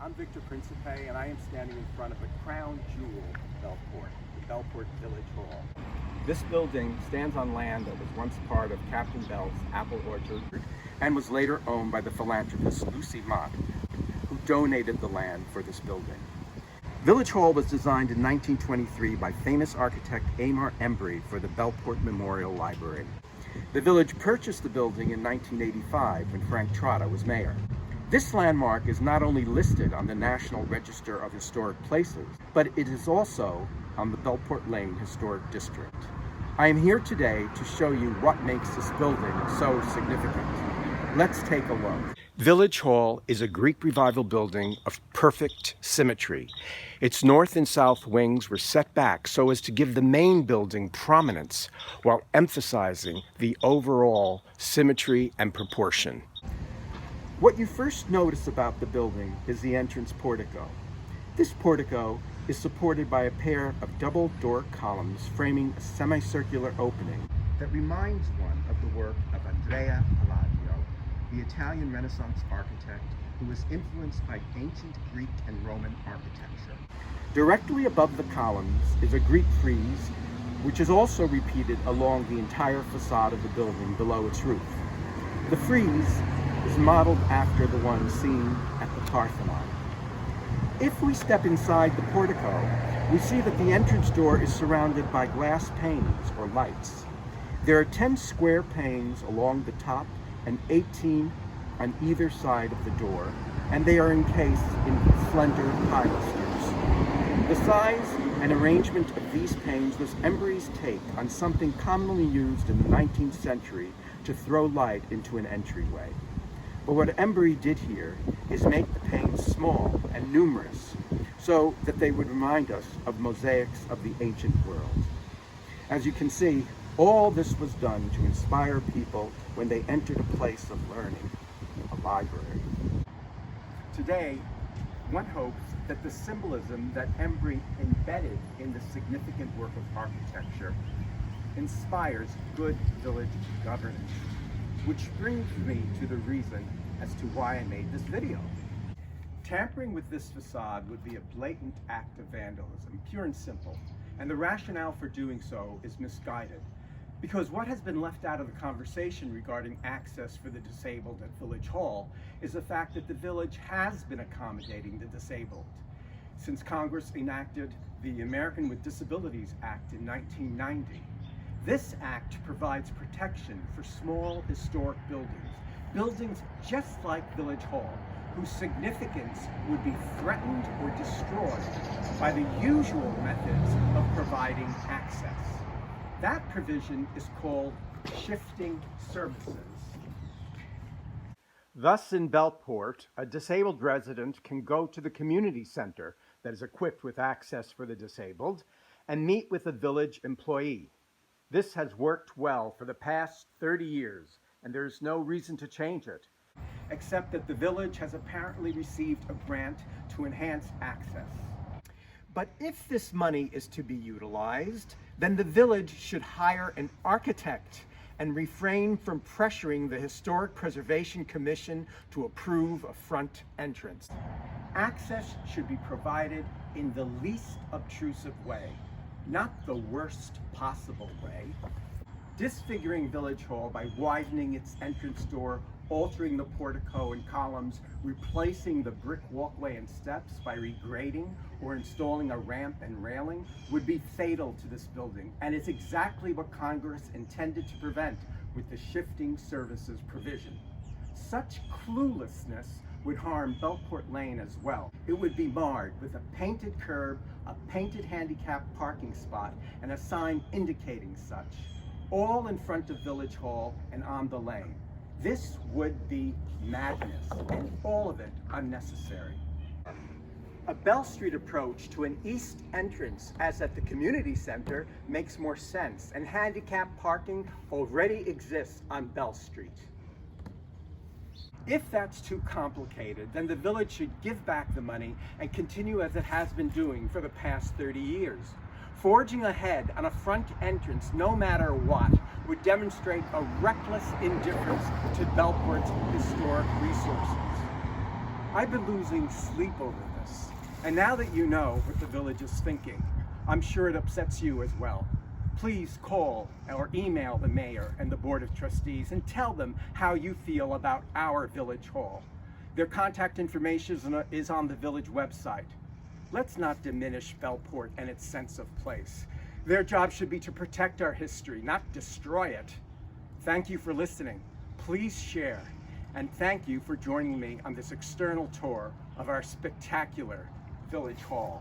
I'm Victor Principe, and I am standing in front of a crown jewel Bellport, the Bellport Village Hall. This building stands on land that was once part of Captain Bell's apple orchard and was later owned by the philanthropist Lucy Mott, who donated the land for this building. Village Hall was designed in 1923 by famous architect Amar Embry for the Bellport Memorial Library. The village purchased the building in 1985 when Frank Trotta was mayor. This landmark is not only listed on the National Register of Historic Places, but it is also on the Bellport Lane Historic District. I am here today to show you what makes this building so significant. Let's take a look. Village Hall is a Greek Revival building of perfect symmetry. Its north and south wings were set back so as to give the main building prominence while emphasizing the overall symmetry and proportion. What you first notice about the building is the entrance portico. This portico is supported by a pair of double Doric columns framing a semicircular opening that reminds one of the work of Andrea Palladio, the Italian Renaissance architect who was influenced by ancient Greek and Roman architecture. Directly above the columns is a Greek frieze, which is also repeated along the entire facade of the building below its roof. The frieze is modeled after the one seen at the Parthenon. If we step inside the portico, we see that the entrance door is surrounded by glass panes or lights. There are 10 square panes along the top and 18 on either side of the door, and they are encased in slender pilasters. The size and arrangement of these panes was Embry's take on something commonly used in the 19th century to throw light into an entryway. But what Embry did here is make the panes small and numerous so that they would remind us of mosaics of the ancient world. As you can see, all this was done to inspire people when they entered a place of learning, a library. Today, one hopes that the symbolism that Embry embedded in the significant work of architecture inspires good village governance, which brings me to the reason as to why I made this video. Tampering with this facade would be a blatant act of vandalism, pure and simple, and the rationale for doing so is misguided, because what has been left out of the conversation regarding access for the disabled at Village Hall is the fact that the village has been accommodating the disabled. Since Congress enacted the American with Disabilities Act in 1990, this act provides protection for small historic buildings just like Village Hall, whose significance would be threatened or destroyed by the usual methods of providing access. That provision is called shifting services. Thus, in Bellport, a disabled resident can go to the community center that is equipped with access for the disabled and meet with a village employee. This has worked well for the past 30 years, and there's no reason to change it, except that the village has apparently received a grant to enhance access. But if this money is to be utilized, then the village should hire an architect and refrain from pressuring the Historic Preservation Commission to approve a front entrance. Access should be provided in the least obtrusive way, not the worst possible way. Disfiguring Village Hall by widening its entrance door, altering the portico and columns, replacing the brick walkway and steps by regrading or installing a ramp and railing would be fatal to this building, and it's exactly what Congress intended to prevent with the shifting services provision. Such cluelessness would harm Bellport Lane as well. It would be marred with a painted curb, a painted handicap parking spot, and a sign indicating such, all in front of Village Hall and on the lane. This would be madness, and all of it unnecessary. A Bell Street approach to an east entrance, as at the community center, makes more sense, and handicap parking already exists on Bell Street. If that's too complicated, then the village should give back the money and continue as it has been doing for the past 30 years. Forging ahead on a front entrance, no matter what, would demonstrate a reckless indifference to Bellport's historic resources. I've been losing sleep over this. And now that you know what the village is thinking, I'm sure it upsets you as well. Please call or email the mayor and the board of trustees and tell them how you feel about our village hall. Their contact information is on the village website. Let's not diminish Bellport and its sense of place. Their job should be to protect our history, not destroy it. Thank you for listening. Please share. And thank you for joining me on this external tour of our spectacular village hall.